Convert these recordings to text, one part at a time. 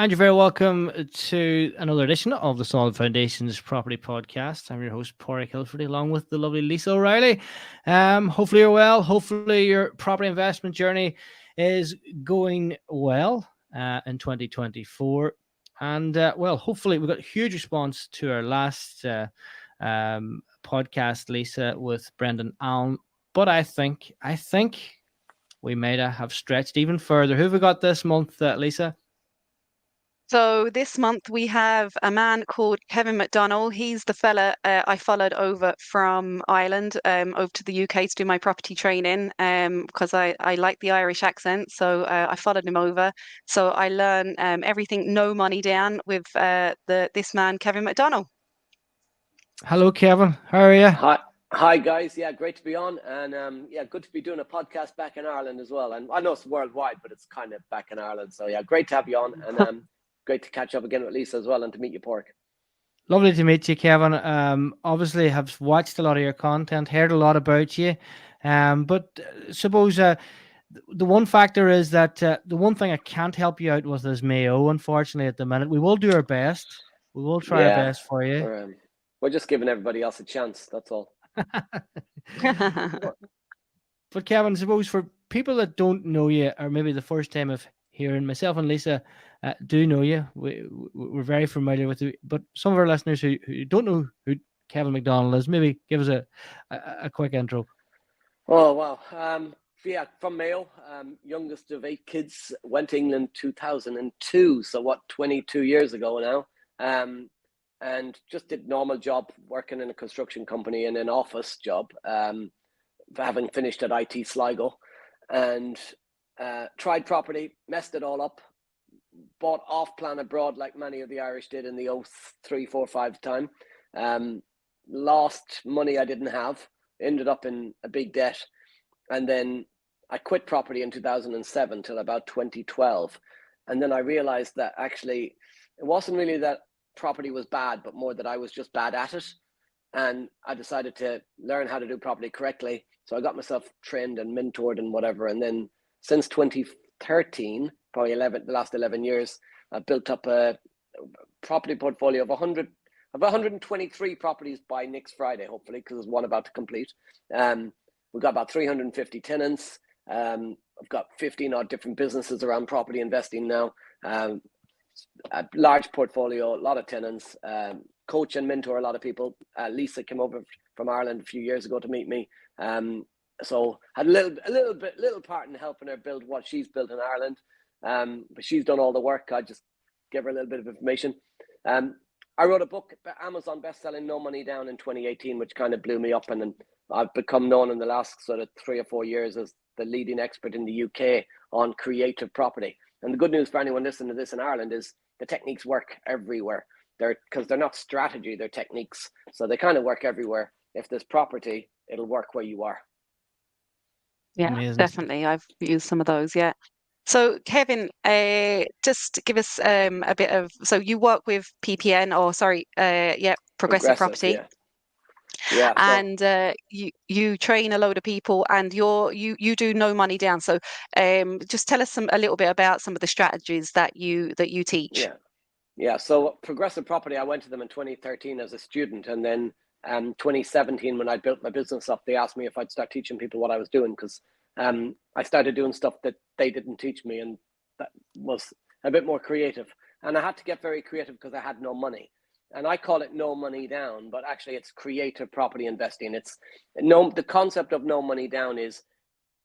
And you're very welcome to another edition of the Solid Foundations Property Podcast. I'm your host, Porrick Hilferty, along with the lovely Lisa O'Reilly. Hopefully you're well. Hopefully your property investment journey is going well in 2024. And hopefully we got a huge response to our last podcast, Lisa, with Brendan Allen. But I think we might have stretched even further. Who have we got this month, Lisa? So this month we have a man called Kevin McDonnell. He's the fella I followed over from Ireland over to the UK to do my property training because I like the Irish accent. So I followed him over. So I learned everything no money down with this man, Kevin McDonnell. Hello, Kevin. How are you? Hi guys. Yeah, great to be on, and good to be doing a podcast back in Ireland as well. And I know it's worldwide, but it's kind of back in Ireland. So yeah, great to have you on, and great to catch up again with Lisa as well, and to meet you, Pork. Lovely to meet you, Kevin. Obviously have watched a lot of your content, heard a lot about you. But suppose the one factor is that the one thing I can't help you out with is Mayo, unfortunately, at the minute. We will do our best. We will try our best for you. We're just giving everybody else a chance. That's all. But Kevin, suppose for people that don't know you, or maybe the first time of hearing, myself and Lisa do know you. We're very familiar with you, but some of our listeners who don't know who Kevin McDonnell is, maybe give us a quick intro. Oh, wow. From Mayo, youngest of 8 kids, went to England 2002, so 22 years ago now. And just did normal job, working in a construction company in an office job, having finished at IT Sligo, and tried property, messed it all up, bought off-plan abroad like many of the Irish did in the 03, 4, 5 time. Lost money I didn't have, ended up in a big debt, and then I quit property in 2007 till about 2012. And then I realized that actually it wasn't really that property was bad, but more that I was just bad at it. And I decided to learn how to do property correctly. So I got myself trained and mentored and whatever. And then since 2013, probably the last 11 years, I've built up a property portfolio of 123 properties by next Friday, hopefully, because there's one about to complete. We've got about 350 tenants. I've got 15 odd different businesses around property investing now. A large portfolio, a lot of tenants, coach and mentor a lot of people. Lisa came over from Ireland a few years ago to meet me. So had a little part in helping her build what she's built in Ireland. But she's done all the work. I just give her a little bit of information. I wrote a book, Amazon bestselling, No Money Down, in 2018, which kind of blew me up. And then I've become known in the last sort of 3 or 4 years as the leading expert in the UK on creative property. And the good news for anyone listening to this in Ireland is the techniques work everywhere. Because they're not strategy, they're techniques. So they kind of work everywhere. If there's property, it'll work where you are. Yeah, amazing. Definitely. I've used some of those, yeah. So Kevin, just give us a bit of, so you work with PPN, Progressive Property. Yeah. And you train a load of people, and you do no money down. So just tell us a little bit about some of the strategies that you teach. Yeah. So Progressive Property, I went to them in 2013 as a student, and then 2017 when I built my business up, they asked me if I'd start teaching people what I was doing, because I started doing stuff that they didn't teach me, and that was a bit more creative. And I had to get very creative because I had no money. And I call it no money down, but actually it's creative property investing. The concept of no money down is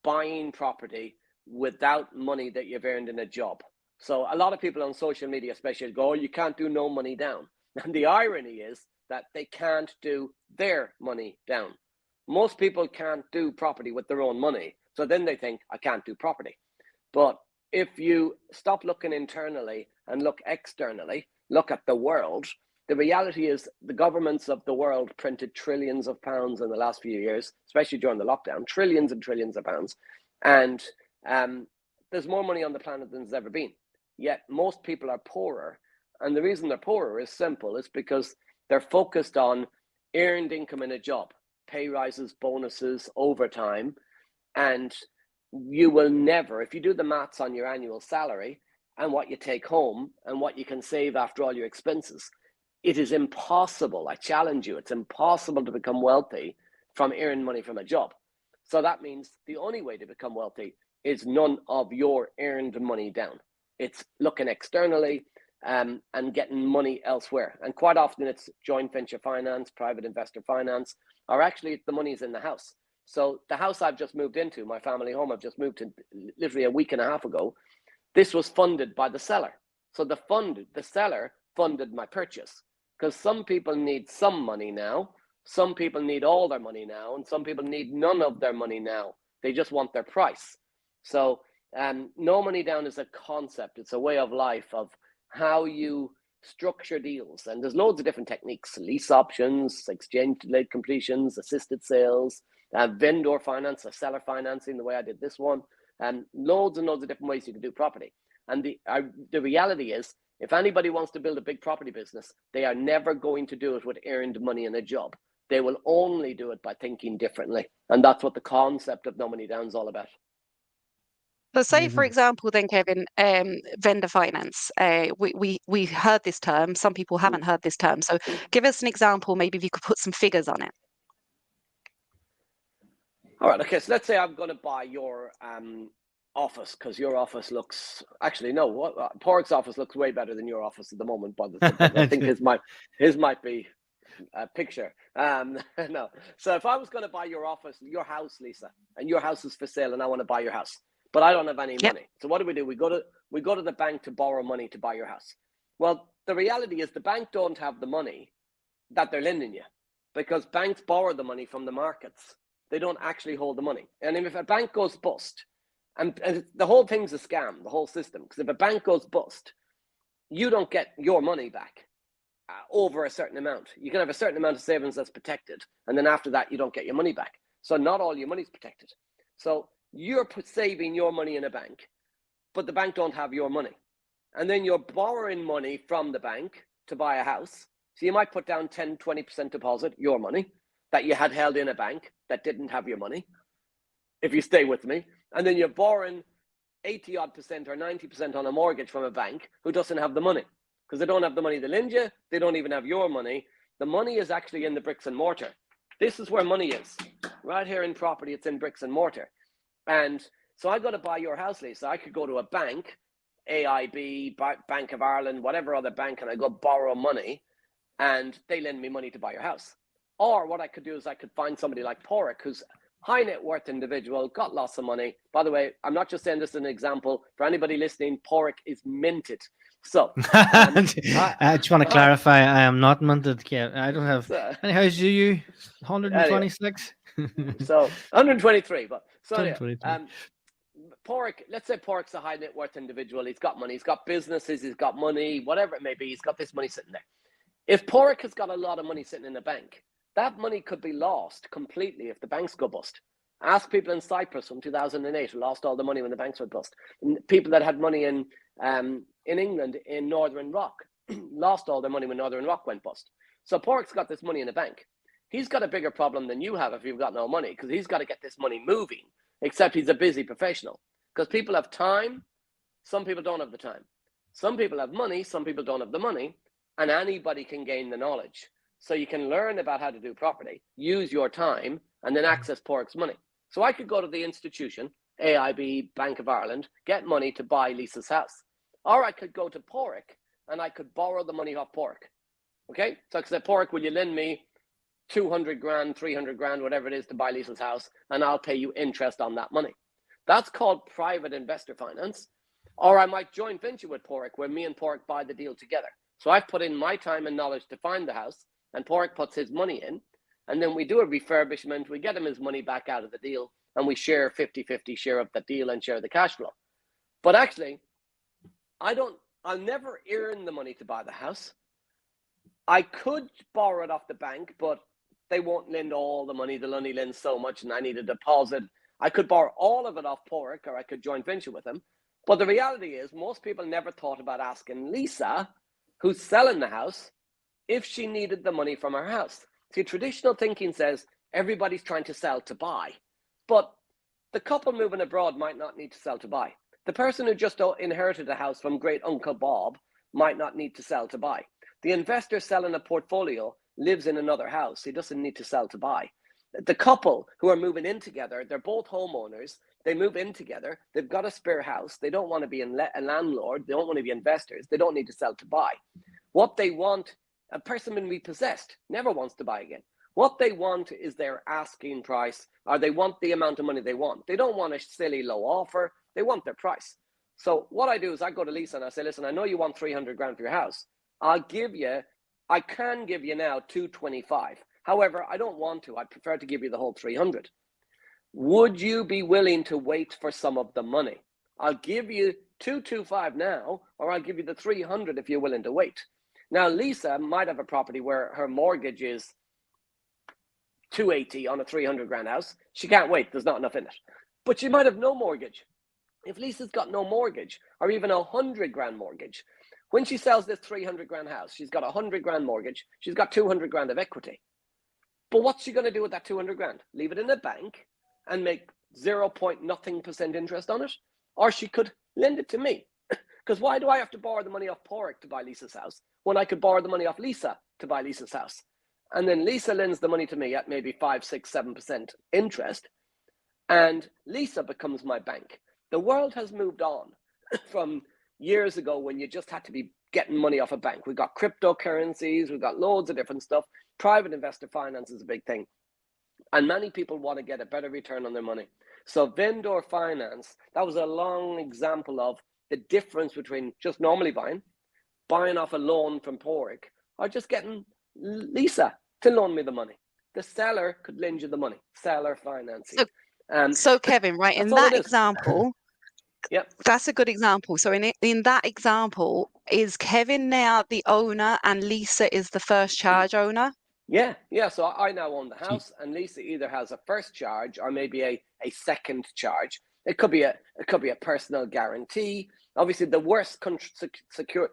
buying property without money that you've earned in a job. So a lot of people on social media especially go, oh, you can't do no money down. And the irony is that they can't do their money down. Most people can't do property with their own money. So then they think, I can't do property. But if you stop looking internally and look externally, look at the world, the reality is the governments of the world printed trillions of pounds in the last few years, especially during the lockdown, trillions and trillions of pounds. And there's more money on the planet than there's ever been. Yet most people are poorer. And the reason they're poorer is simple. It's because they're focused on earned income in a job, pay rises, bonuses, overtime. And you will never, if you do the maths on your annual salary, and what you take home and what you can save after all your expenses, it is impossible. I challenge you. It's impossible to become wealthy from earning money from a job. So that means the only way to become wealthy is none of your earned money down. It's looking externally and getting money elsewhere. And quite often it's joint venture finance, private investor finance, or actually the money's in the house. So the house I've just moved into, my family home I've just moved to literally a week and a half ago, this was funded by the seller. So the seller funded my purchase, because some people need some money now, some people need all their money now, and some people need none of their money now. They just want their price. So no money down is a concept. It's a way of life of how you structure deals. And there's loads of different techniques: lease options, exchange-led completions, assisted sales, vendor finance, or seller financing, the way I did this one, and loads of different ways you can do property. And the reality is, if anybody wants to build a big property business, they are never going to do it with earned money in a job. They will only do it by thinking differently. And that's what the concept of no money down is all about. So say, for example, then, Kevin, vendor finance. We heard this term. Some people haven't heard this term. So give us an example, maybe if you could put some figures on it. All right. Okay. So let's say I'm going to buy your office, because your office looks, actually, no, Porrick's office looks way better than your office at the moment. But I think his might be a picture. No. So if I was going to buy your office, your house, Lisa, and your house is for sale, and I want to buy your house, but I don't have any money. So what do? We go to the bank to borrow money to buy your house. Well, the reality is the bank don't have the money that they're lending you, because banks borrow the money from the markets. They don't actually hold the money. And if a bank goes bust, and the whole thing's a scam, the whole system, because if a bank goes bust, you don't get your money back over a certain amount. You can have a certain amount of savings that's protected, and then after that, you don't get your money back. So not all your money's protected. So you're saving your money in a bank, but the bank don't have your money. And then you're borrowing money from the bank to buy a house. So you might put down 10, 20% deposit, your money, that you had held in a bank that didn't have your money, if you stay with me. And then you're borrowing 80 odd percent or 90% on a mortgage from a bank who doesn't have the money, because they don't have the money to lend you. They don't even have your money. The money is actually in the bricks and mortar. This is where money is. Right here in property, it's in bricks and mortar. And so I got to buy your house, Lisa. I could go to a bank, AIB, Bank of Ireland, whatever other bank, and I go borrow money, and they lend me money to buy your house. Or what I could do is I could find somebody like Porrick, who's high net worth individual, got lots of money. By the way, I'm not just saying this as an example. For anybody listening, Porrick is minted. So I just want to clarify, I am not minted. I don't have any houses. Do you? 126. So 123. But so 123. Porrick, let's say Porrick's a high net worth individual. He's got money. He's got businesses. He's got money. Whatever it may be, he's got this money sitting there. If Porrick has got a lot of money sitting in the bank, that money could be lost completely if the banks go bust. Ask people in Cyprus from 2008 who lost all the money when the banks went bust. People that had money in England in Northern Rock lost all their money when Northern Rock went bust. So Porrick's got this money in the bank. He's got a bigger problem than you have if you've got no money, because he's got to get this money moving, except he's a busy professional. Because people have time, some people don't have the time. Some people have money, some people don't have the money, and anybody can gain the knowledge. So you can learn about how to do property, use your time, and then access Porrick's money. So I could go to the institution, AIB, Bank of Ireland, get money to buy Lisa's house. Or I could go to Porrick and I could borrow the money off Porrick. Okay? So I could say, Porrick, will you lend me 200 grand, 300 grand, whatever it is, to buy Lisa's house, and I'll pay you interest on that money. That's called private investor finance. Or I might joint venture with Porrick, where me and Porrick buy the deal together. So I've put in my time and knowledge to find the house, and Porrick puts his money in, and then we do a refurbishment, we get him his money back out of the deal, and we share 50-50 share of the deal and share the cash flow. But actually, I'll never earn the money to buy the house. I could borrow it off the bank, but they won't lend all the money. They'll only lend so much, and I need a deposit. I could borrow all of it off Porrick, or I could joint venture with him. But the reality is, most people never thought about asking Lisa, who's selling the house, if she needed the money from her house. See, traditional thinking says everybody's trying to sell to buy, but the couple moving abroad might not need to sell to buy. The person who just inherited a house from great Uncle Bob might not need to sell to buy. The investor selling a portfolio lives in another house. He doesn't need to sell to buy. The couple who are moving in together, they're both homeowners. They move in together. They've got a spare house. They don't want to be a landlord. They don't want to be investors. They don't need to sell to buy. What they want, a person when repossessed never wants to buy again. What they want is their asking price, or they want the amount of money they want. They don't want a silly low offer. They want their price. So what I do is I go to Lisa and I say, listen, I know you want 300 grand for your house. I can give you now 225. However, I don't want to. I prefer to give you the whole 300. Would you be willing to wait for some of the money? I'll give you 225 now, or I'll give you the 300 if you're willing to wait. Now, Lisa might have a property where her mortgage is 280 on a 300 grand house. She can't wait. There's not enough in it. But she might have no mortgage. If Lisa's got no mortgage, or even a 100 grand mortgage, when she sells this 300 grand house, she's got a 100 grand mortgage. She's got 200 grand of equity. But what's she going to do with that 200 grand? Leave it in a bank and make 0.0% interest on it? Or she could lend it to me. Because why do I have to borrow the money off Porrick to buy Lisa's house when I could borrow the money off Lisa to buy Lisa's house? And then Lisa lends the money to me at maybe 5, 6, 7% interest. And Lisa becomes my bank. The world has moved on from years ago when you just had to be getting money off a bank. We've got cryptocurrencies, we've got loads of different stuff. Private investor finance is a big thing. And many people want to get a better return on their money. So vendor finance, that was a long example of the difference between just normally buying off a loan from Porrick, or just getting Lisa to loan me the money. The seller could lend you the money, seller financing. So Kevin, right, in that example, yep, that's a good example. So in that example, is Kevin now the owner and Lisa is the first charge owner? Yeah. So I now own the house, and Lisa either has a first charge or maybe a second charge. It could be a personal guarantee. Obviously, the worst secure.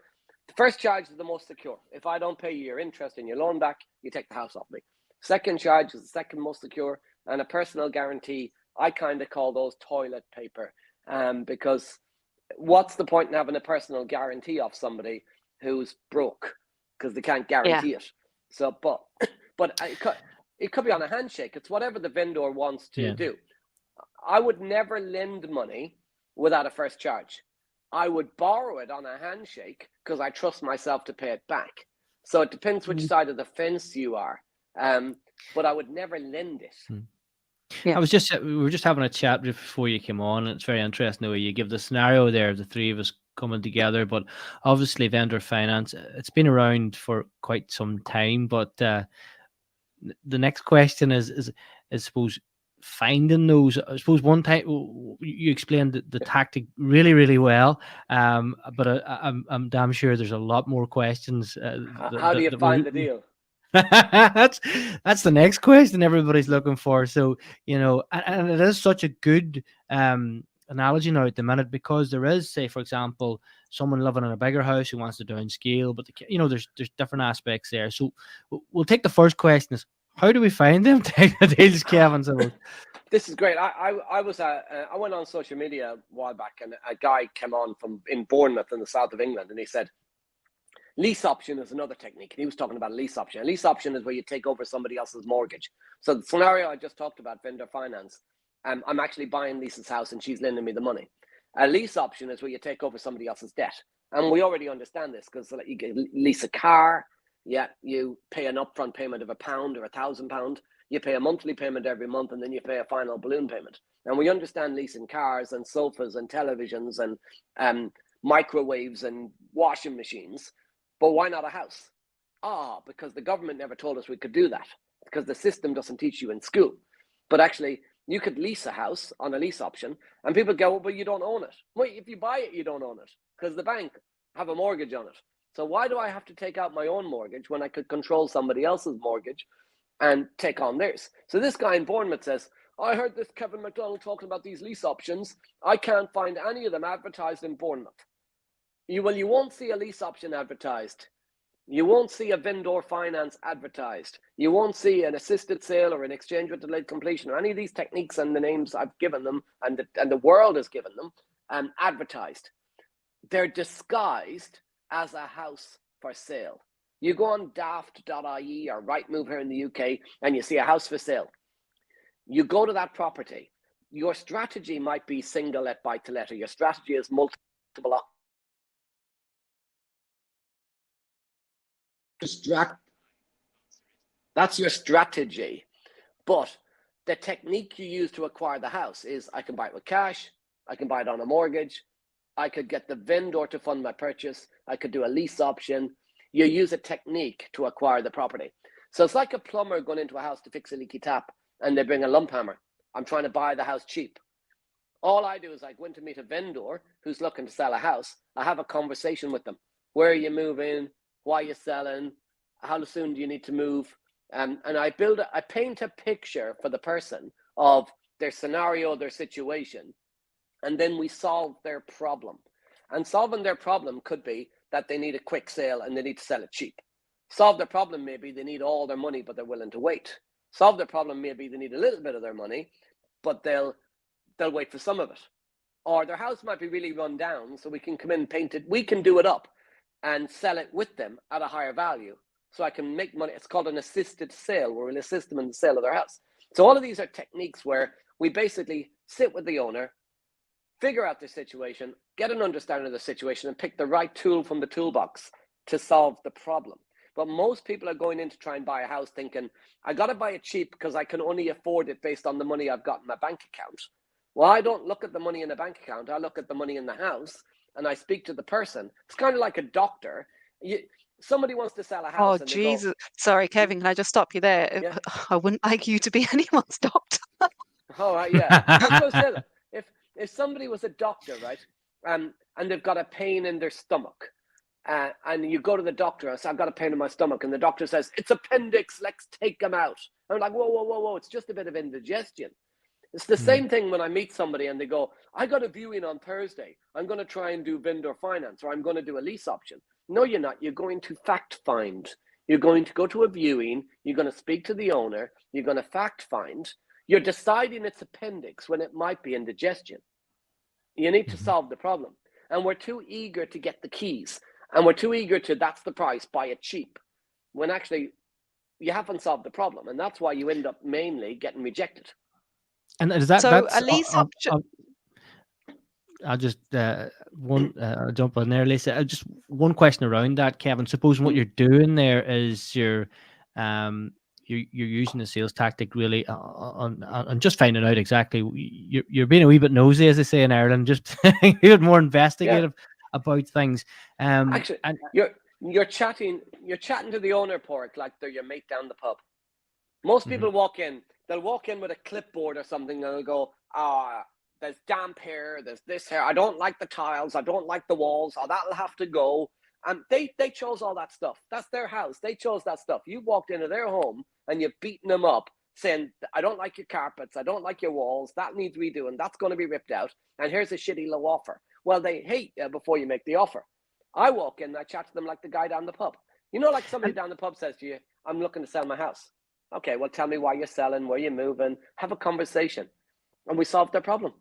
The first charge is the most secure. If I don't pay you your interest and your loan back, you take the house off me. Second charge is the second most secure, and a personal guarantee, I kind of call those toilet paper, because what's the point in having a personal guarantee off somebody who's broke because they can't guarantee it? So, but it could be on a handshake. It's whatever the vendor wants to do. I would never lend money without a first charge. I would borrow it on a handshake because I trust myself to pay it back. So it depends which side of the fence you are. But I would never lend it. Yeah. We were just having a chat before you came on, and it's very interesting the way you give the scenario there of the three of us coming together. But obviously vendor finance, it's been around for quite some time, but the next question is I suppose finding those. I suppose one time you explained the tactic really, really well, but I'm damn sure there's a lot more questions. How do you find the deal? That's the next question everybody's looking for. So, and it is such a good analogy now at the minute, because there is, say, for example, someone living in a bigger house who wants to downscale, but there's different aspects there. So we'll take the first question is, how do we find them deals, Kevin? So this is great. I went on social media a while back, and a guy came on in Bournemouth in the south of England, and he said, lease option is another technique. And he was talking about a lease option. A lease option is where you take over somebody else's mortgage. So the scenario I just talked about, vendor finance, I'm actually buying Lisa's house and she's lending me the money. A lease option is where you take over somebody else's debt. And we already understand this because you lease a car. Yeah, you pay an upfront payment of £1 or £1,000. You pay a monthly payment every month, and then you pay a final balloon payment. And we understand leasing cars and sofas and televisions and microwaves and washing machines. But why not a house? Because the government never told us we could do that, because the system doesn't teach you in school. But actually, you could lease a house on a lease option, and people go, well, but you don't own it. Well, if you buy it, you don't own it, because the bank have a mortgage on it. So why do I have to take out my own mortgage when I could control somebody else's mortgage and take on theirs? So this guy in Bournemouth says, I heard this Kevin McDonnell talking about these lease options. I can't find any of them advertised in Bournemouth. You won't see a lease option advertised. You won't see a vendor finance advertised. You won't see an assisted sale or an exchange with delayed completion or any of these techniques and the names I've given them and the world has given them advertised. They're disguised as a house for sale. You go on daft.ie or Rightmove here in the UK and you see a house for sale. You go to that property. Your strategy might be single let, buy to let, or your strategy is multiple. That's your strategy. But the technique you use to acquire the house is I can buy it with cash, I can buy it on a mortgage, I could get the vendor to fund my purchase, I could do a lease option. You use a technique to acquire the property. So it's like a plumber going into a house to fix a leaky tap and they bring a lump hammer. I'm trying to buy the house cheap. All I do is I go in to meet a vendor who's looking to sell a house. I have a conversation with them. Where are you moving? Why are you selling? How soon do you need to move? And I paint a picture for the person of their scenario, their situation, and then we solve their problem. And solving their problem could be that they need a quick sale and they need to sell it cheap. Solve their problem, maybe they need all their money, but they're willing to wait. Solve their problem, maybe they need a little bit of their money, but they'll wait for some of it. Or their house might be really run down, so we can come in and paint it. We can do it up and sell it with them at a higher value. So I can make money. It's called an assisted sale, where we'll assist them in the sale of their house. So all of these are techniques where we basically sit with the owner, figure out their situation, get an understanding of the situation, and pick the right tool from the toolbox to solve the problem. But most people are going in to try and buy a house thinking, I got to buy it cheap because I can only afford it based on the money I've got in my bank account. Well, I don't look at the money in the bank account. I look at the money in the house and I speak to the person. It's kind of like a doctor. Somebody wants to sell a house. Oh, Jesus. Sorry, Kevin, can I just stop you there? Yeah. I wouldn't like you to be anyone's doctor. All right, yeah. If somebody was a doctor, right, and they've got a pain in their stomach, and you go to the doctor and say, I've got a pain in my stomach, and the doctor says, it's appendix, let's take them out. I'm like, whoa, it's just a bit of indigestion. It's the same thing when I meet somebody and they go, I got a viewing on Thursday. I'm going to try and do vendor finance, or I'm going to do a lease option. No, you're not. You're going to fact find. You're going to go to a viewing. You're going to speak to the owner. You're going to fact find. You're deciding it's appendix when it might be indigestion. You need to solve the problem. And we're too eager to get the keys. And we're too eager to, that's the price, buy it cheap. When actually you haven't solved the problem. And that's why you end up mainly getting rejected. And is that, so that's a lease option? I'll just I'll jump on there, Lisa. Just one question around that, Kevin. Supposing what you're doing there is you're using the sales tactic really on just finding out exactly. You're being a wee bit nosy, as they say in Ireland, just a bit more investigative about things. Actually, and you're chatting to the owner, Pork, like they're your mate down the pub. Most people walk in. They'll walk in with a clipboard or something, and they'll go, there's damp here, there's this here, I don't like the tiles, I don't like the walls, that'll have to go. And they chose all that stuff. That's their house. They chose that stuff. You walked into their home and you've beaten them up saying, I don't like your carpets, I don't like your walls, that needs redoing, that's going to be ripped out, and here's a shitty low offer. Well, they hate you before you make the offer. I walk in and I chat to them like the guy down the pub. You know, like somebody down the pub says to you, I'm looking to sell my house. Okay, well, tell me why you're selling, where you're moving, have a conversation, and we solve their problem.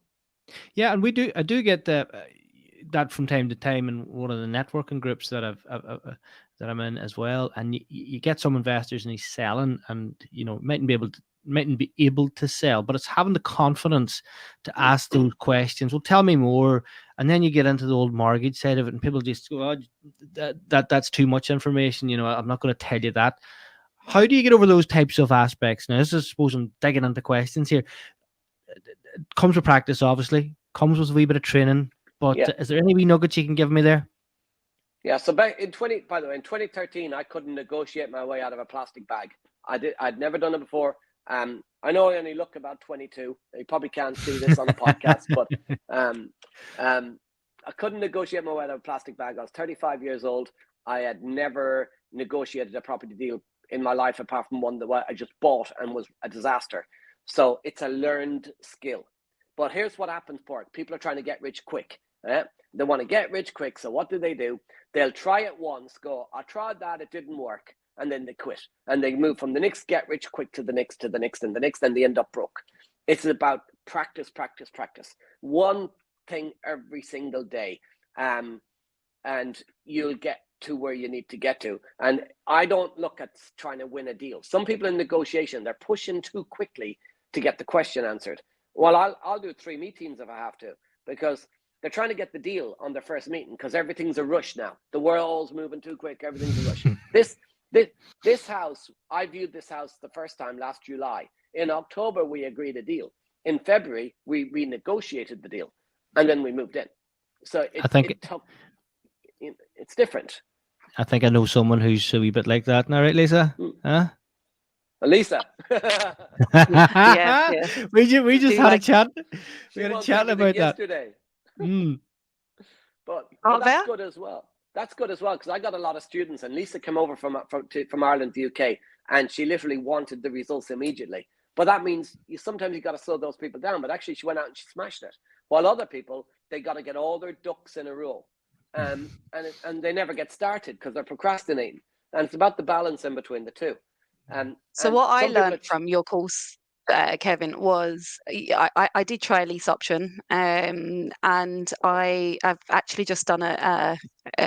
Yeah, and I do get that from time to time in one of the networking groups that that I'm in as well. And you get some investors and he's selling, and mightn't be able to sell, but it's having the confidence to ask those questions. Well, tell me more, and then you get into the old mortgage side of it, and people just go, oh, that's too much information. I'm not going to tell you that. How do you get over those types of aspects? Now, this is, I suppose, I'm digging into questions here. It comes with practice, obviously. Comes with a wee bit of training. But is there any wee nuggets you can give me there? Yeah. So back in 2013, I couldn't negotiate my way out of a plastic bag. I'd never done it before. I know I only look about 22. You probably can't see this on a podcast, but I couldn't negotiate my way out of a plastic bag. I was 35 years old. I had never negotiated a property deal in my life, apart from one that I just bought and was a disaster. So it's a learned skill. But here's what happens, Port. People are trying to get rich quick. They want to get rich quick. So what do? They'll try it once, go, I tried that, it didn't work. And then they quit. And they move from the next get rich quick to the next, to the next, and the next, and they end up broke. It's about practice. One thing every single day, and you'll get to where you need to get to. And I don't look at trying to win a deal. Some people in negotiation, they're pushing too quickly to get the question answered. Well, I'll do 3 meetings if I have to, because they're trying to get the deal on their first meeting, because everything's a rush now. The world's moving too quick. Everything's a rush. This house, I viewed this house the first time last July. In October, we agreed a deal. In February, we renegotiated the deal, and then we moved in. So it's different. I think I know someone who's a wee bit like that now, right, Lisa? Huh? Lisa. Yeah. We just had a chat. We had a chat about that yesterday. But that's good as well. That's good as well, because I got a lot of students, and Lisa came over from Ireland to the UK, and she literally wanted the results immediately. But that means sometimes you got to slow those people down. But actually, she went out and she smashed it. While other people, they got to get all their ducks in a row, and they never get started because they're procrastinating. And it's about the balance in between the two. So what I learned from your course, Kevin, was I did try a lease option, and I've actually just done a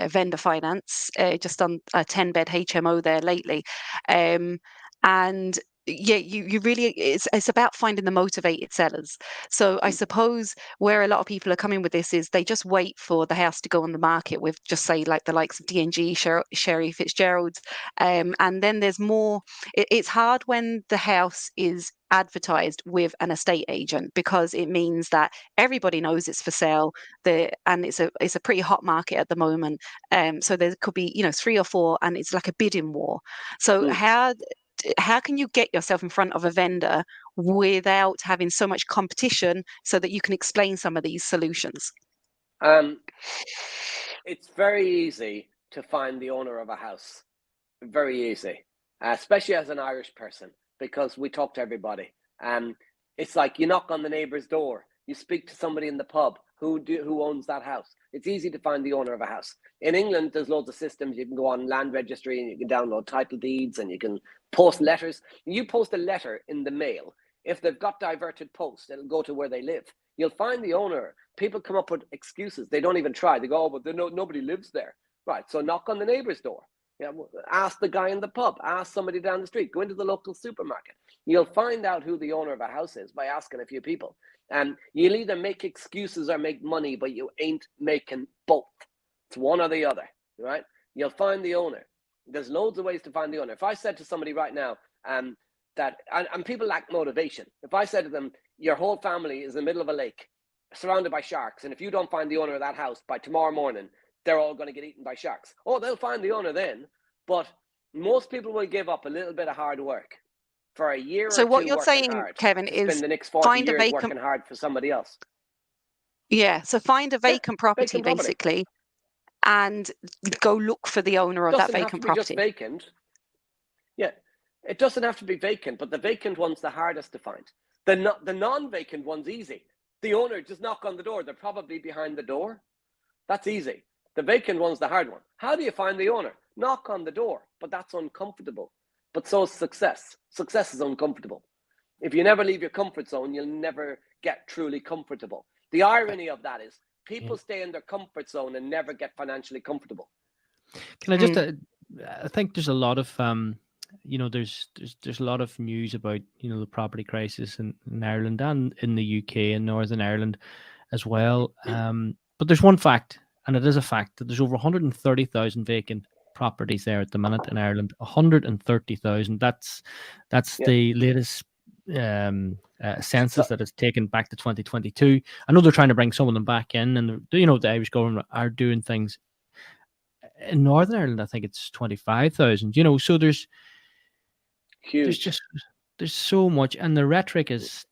vendor finance, just done a 10-bed HMO there lately, and yeah, you really, it's about finding the motivated sellers. So I suppose where a lot of people are coming with this is they just wait for the house to go on the market with, just say, like the likes of D&G, Sherry Fitzgerald's, and then there's more. It's hard when the house is advertised with an estate agent, because it means that everybody knows it's for sale, and it's a pretty hot market at the moment. So there could be 3 or 4, and it's like a bidding war. So how can you get yourself in front of a vendor without having so much competition, so that you can explain some of these solutions? It's very easy to find the owner of a house. Very easy, especially as an Irish person, because we talk to everybody. It's like you knock on the neighbor's door, you speak to somebody in the pub who owns that house. It's easy to find the owner of a house. In England, there's loads of systems. You can go on land registry and you can download title deeds, and you can post letters. You post a letter in the mail. If they've got diverted post, it'll go to where they live. You'll find the owner. People come up with excuses. They don't even try. They go, oh, but nobody lives there. Right, so knock on the neighbor's door. Ask the guy in the pub. Ask somebody down the street. Go into the local supermarket. You'll find out who the owner of a house is by asking a few people. And you'll either make excuses or make money, but you ain't making both. It's one or the other, right? You'll find the owner. There's loads of ways to find the owner. If I said to somebody right now that people lack motivation. If I said to them, your whole family is in the middle of a lake, surrounded by sharks, and if you don't find the owner of that house by tomorrow morning, they're all going to get eaten by sharks. Oh, they'll find the owner then, but most people will give up a little bit of hard work for a year or two. So what you're saying, hard, Kevin, is spend the next 40 years working hard for somebody else. Yeah, so find a vacant property, basically, and go look for the owner of that vacant property. Just vacant. Yeah, it doesn't have to be vacant, but the vacant one's the hardest to find. The non-vacant one's easy. The owner, just knock on the door. They're probably behind the door. That's easy. The vacant one's the hard one. How do you find the owner? Knock on the door, but that's uncomfortable. But so is success. Success is uncomfortable. If you never leave your comfort zone, you'll never get truly comfortable. The irony of that is people stay in their comfort zone and never get financially comfortable. Can I just, I think there's a lot of, there's a lot of news about, the property crisis in Ireland and in the UK and Northern Ireland as well. But there's one fact, and it is a fact, that there's over 130,000 vacant properties there at the minute in Ireland. 130,000. That's the latest census that is taken back to 2022. I know they're trying to bring some of them back in, and the Irish government are doing things. In Northern Ireland, I think it's 25,000. So there's huge. There's so much, and the rhetoric is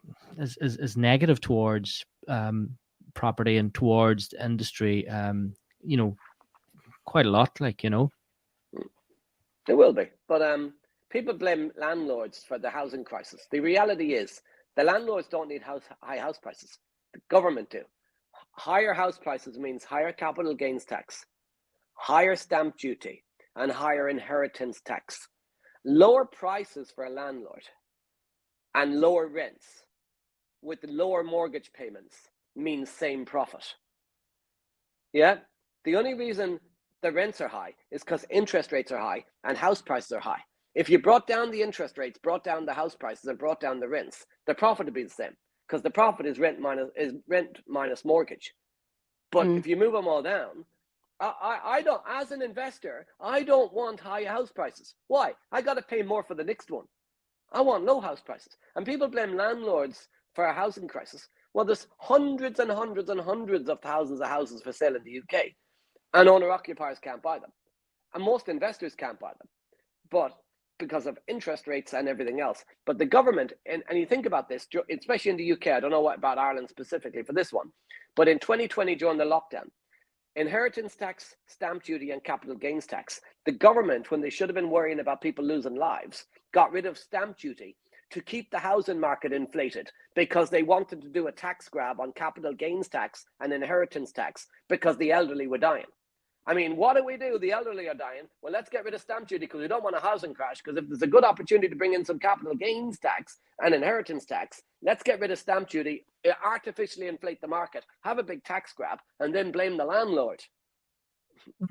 negative towards property and towards industry. Quite a lot, It will be, but people blame landlords for the housing crisis. The reality is the landlords don't need high house prices. The government do. Higher house prices means higher capital gains tax, higher stamp duty, and higher inheritance tax. Lower prices for a landlord and lower rents with lower mortgage payments means same profit. Yeah. The only reason the rents are high is because interest rates are high and house prices are high. If you brought down the interest rates, brought down the house prices, and brought down the rents, the profit would be the same, because the profit is rent minus mortgage. But if you move them all down, I don't, as an investor, I don't want high house prices. Why? I got to pay more for the next one. I want low house prices. And people blame landlords for a housing crisis. Well, there's hundreds and hundreds and hundreds of thousands of houses for sale in the UK, and owner-occupiers can't buy them. And most investors can't buy them, but because of interest rates and everything else. But the government, and you think about this, especially in the UK, I don't know what about Ireland specifically for this one, but in 2020 during the lockdown, inheritance tax, stamp duty, and capital gains tax, the government, when they should have been worrying about people losing lives, got rid of stamp duty to keep the housing market inflated, because they wanted to do a tax grab on capital gains tax and inheritance tax because the elderly were dying. I mean, what do? The elderly are dying. Well, let's get rid of stamp duty because we don't want a housing crash, because if there's a good opportunity to bring in some capital gains tax and inheritance tax, let's get rid of stamp duty, artificially inflate the market, have a big tax grab, and then blame the landlord.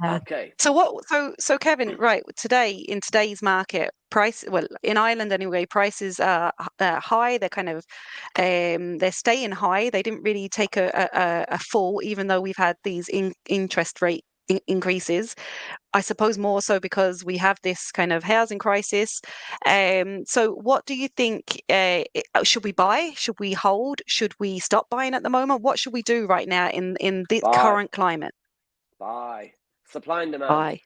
Yeah. Okay. So Kevin, right, in today's market, in Ireland anyway, prices are high. They're kind of they're staying high. They didn't really take a fall, even though we've had these interest rate increases. I suppose more so because we have this kind of housing crisis. So what do you think? Should we buy? Should we hold? Should we stop buying at the moment? What should we do right now in this current climate? Buy. Supply and demand. Buy.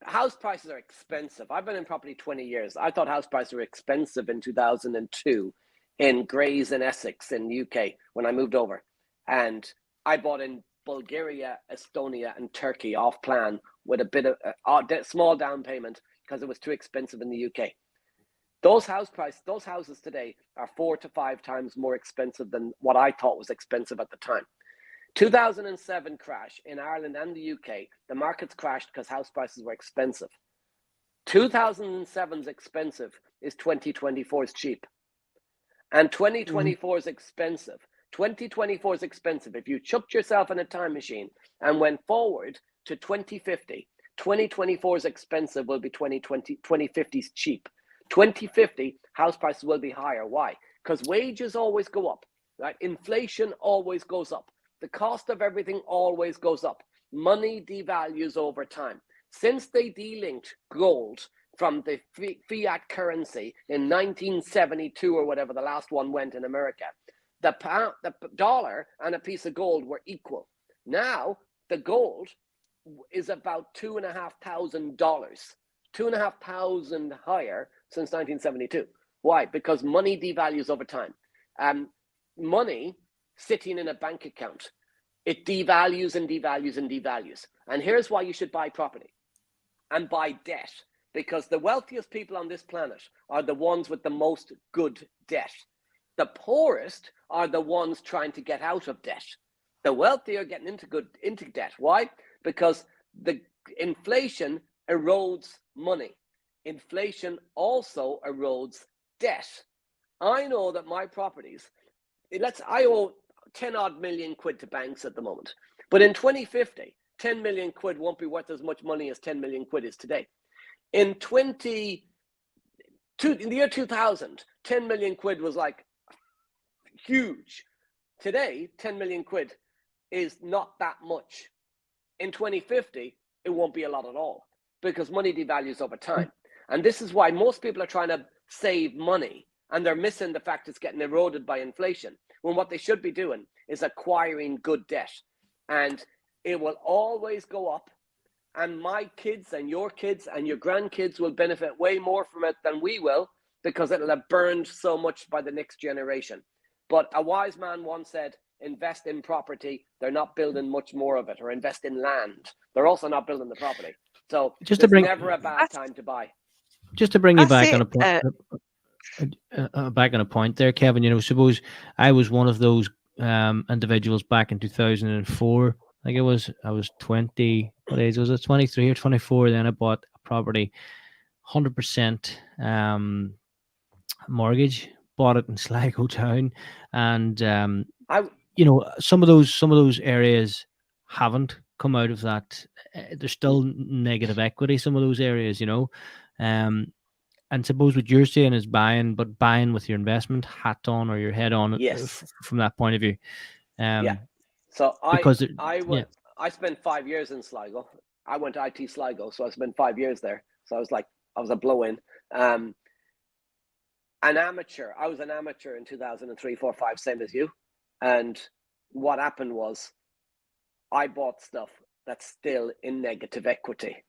House prices are expensive. I've been in property 20 years. I thought house prices were expensive in 2002 in Grays in Essex in the UK when I moved over. And I bought in Bulgaria, Estonia, and Turkey off plan with a bit of a small down payment because it was too expensive in the UK. Those houses today are 4 to 5 times more expensive than what I thought was expensive at the time. 2007 crash in Ireland and the UK, the markets crashed because house prices were expensive. 2007's expensive is 2024's cheap. And 2024 is expensive. 2024 is expensive. If you chucked yourself in a time machine and went forward to 2050, 2024 is expensive, will be 2050's cheap. 2050, house prices will be higher. Why? Because wages always go up, right? Inflation always goes up. The cost of everything always goes up. Money devalues over time. Since they delinked gold from the fiat currency in 1972 or whatever the last one went in America, the dollar and a piece of gold were equal. Now the gold is about $2,500, $2,500 higher since 1972. Why? Because money devalues over time. Money sitting in a bank account, it devalues and devalues and devalues. And here's why you should buy property and buy debt, because the wealthiest people on this planet are the ones with the most good debt. The poorest are the ones trying to get out of debt. The wealthy are getting into debt. Why? Because the inflation erodes money. Inflation also erodes debt. I know that my properties, I owe 10 odd million quid to banks at the moment. But in 2050, 10 million quid won't be worth as much money as 10 million quid is today. In the year 2000, 10 million quid was like huge. Today, 10 million quid is not that much. In 2050, it won't be a lot at all because money devalues over time. And this is why most people are trying to save money and they're missing the fact it's getting eroded by inflation, when what they should be doing is acquiring good debt. And it will always go up. And my kids and your grandkids will benefit way more from it than we will, because it'll have burned so much by the next generation. But a wise man once said, invest in property. They're not building much more of it, or invest in land. They're also not building the property. So it's never a bad time to buy. Just to bring you back on a point, back on a point there, Kevin, you know, suppose I was one of those individuals back in 2004. I think I was 20, what age was it? 23 or 24. Then I bought a property, 100% mortgage, bought it in Sligo town. And you know, some of those areas haven't come out of that. There's still negative equity. Some of those areas, you know, and suppose what you're saying is buying with your investment hat on or your head on Yes. from that point of view. Yeah. So Because I spent 5 years in Sligo. I went to IT Sligo, so I spent 5 years there. So I was a blow-in. I was an amateur in 2003, 4, 5, same as you. And what happened was I bought stuff that's still in negative equity,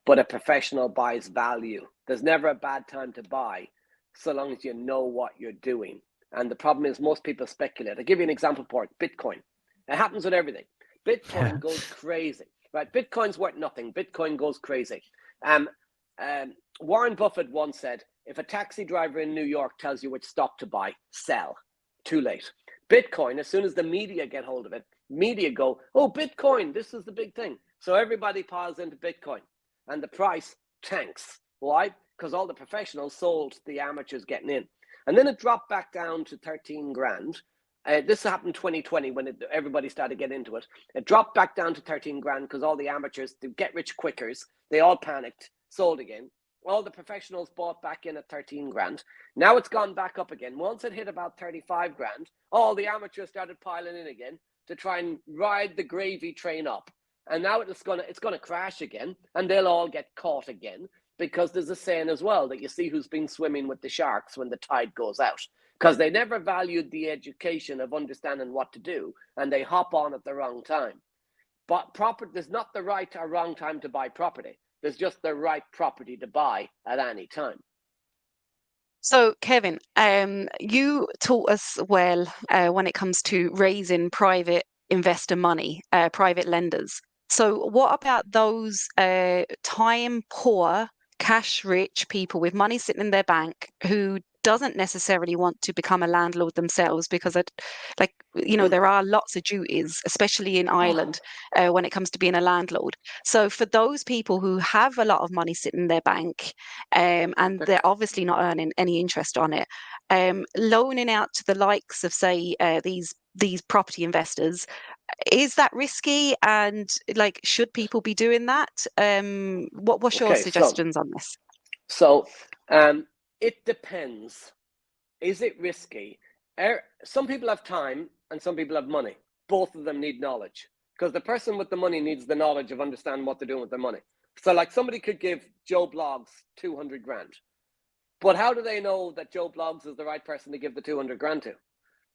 but a professional buys value. There's never a bad time to buy, so long as you know what you're doing. And the problem is most people speculate. I'll give you an example, Port. Bitcoin. It happens with everything. Bitcoin goes crazy, right? Bitcoin's worth nothing. Bitcoin goes crazy. Warren Buffett once said, if a taxi driver in New York tells you which stock to buy, sell. Too late. Bitcoin, as soon as the media get hold of it, media go, oh, Bitcoin, this is the big thing. So everybody piles into Bitcoin and the price tanks. Why? Because all the professionals sold the amateurs getting in. And then it dropped back down to 13 grand. This happened 2020 when everybody started getting into it. It dropped back down to 13 grand because all the amateurs, the get rich quickers, they all panicked, sold again. All the professionals bought back in at 13 grand. Now it's gone back up again. Once it hit about 35 grand, all the amateurs started piling in again to try and ride the gravy train up. And now it's gonna crash again, and they'll all get caught again, because there's a saying as well that you see who's been swimming with the sharks when the tide goes out, because they never valued the education of understanding what to do, and they hop on at the wrong time. But there's not the right or wrong time to buy property. There's just the right property to buy at any time. So, Kevin, you taught us well when it comes to raising private investor money, private lenders. So, what about those time poor, cash rich people with money sitting in their bank who doesn't necessarily want to become a landlord themselves? Because, there are lots of duties, especially in Ireland, when it comes to being a landlord. So, for those people who have a lot of money sitting in their bank, and they're obviously not earning any interest on it, loaning out to the likes of, say, these property investors, is that risky? And should people be doing that? What's your suggestions on this? So it depends. Is it risky? Some people have time and some people have money. Both of them need knowledge, because the person with the money needs the knowledge of understanding what they're doing with their money. So like somebody could give Joe Bloggs 200 grand, but how do they know that Joe Bloggs is the right person to give the 200 grand to?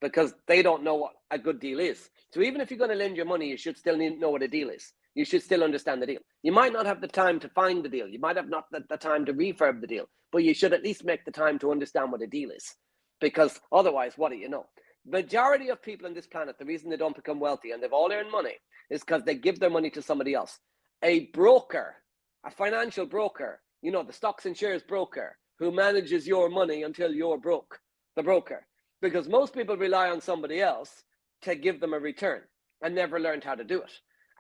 Because they don't know what a good deal is. So even if you're going to lend your money, you should still know what a deal is. You should still understand the deal. You might not have the time to find the deal. You might have not the time to refurb the deal, but you should at least make the time to understand what a deal is. Because otherwise, what do you know? Majority of people on this planet, the reason they don't become wealthy and they've all earned money is because they give their money to somebody else. A broker, a financial broker, the stocks and shares broker who manages your money until you're broke, the broker. Because most people rely on somebody else to give them a return and never learned how to do it.